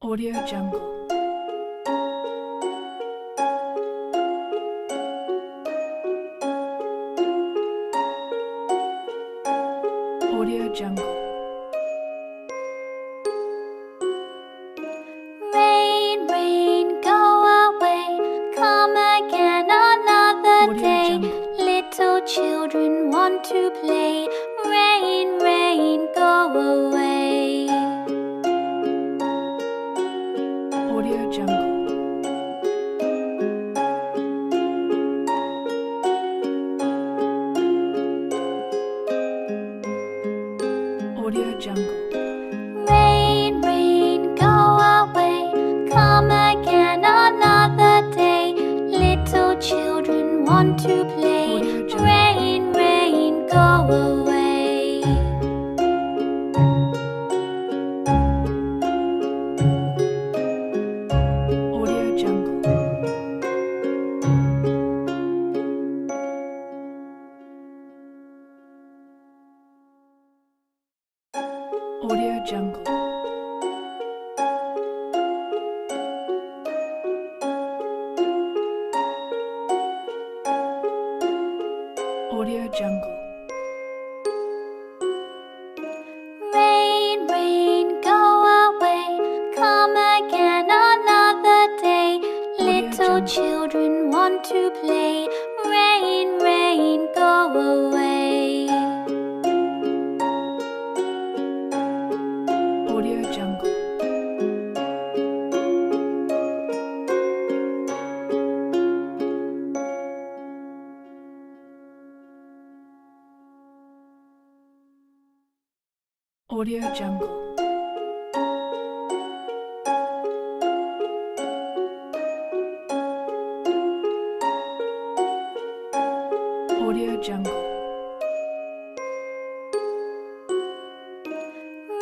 Audio Jungle. Audio Jungle. Rain, rain, go away, come again another Audio day. Jungle. Little children want to play. Rain, rain, go away. Audio Jungle. Audio Jungle. Rain, rain, go away, come again another day. Little children want to play. Audio Jungle. Rain, rain, go away. Audio Jungle. Audio Jungle. Audio Jungle. Rain, rain, go away, come again another day. Little Jungle. children want to play. Rain, rain, go away. Audio Jungle. Audio Jungle. Audio Jungle.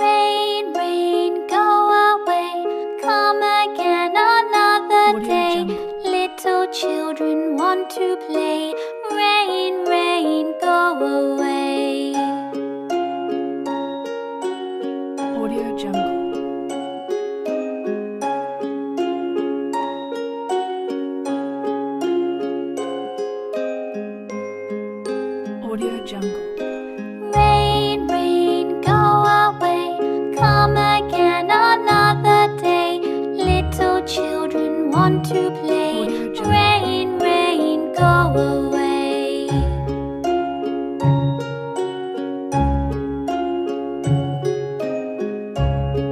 Rain, rain, go away, come again another Audio day. Jungle. Little children want to play. Rain, rain, go away. Audio Jungle. Audio Jungle. Rain, rain, go away, come again another day. Little children want to play. Audio Jungle. Rain, rain, go away.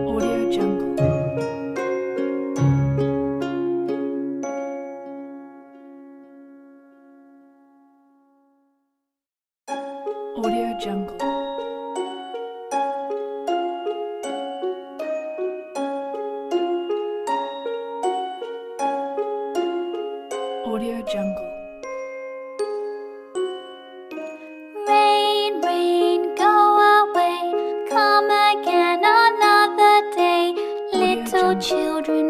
Audio Jungle. Audio Jungle. Audio Jungle. Rain, rain, go away, come again another day. Little Jungle. children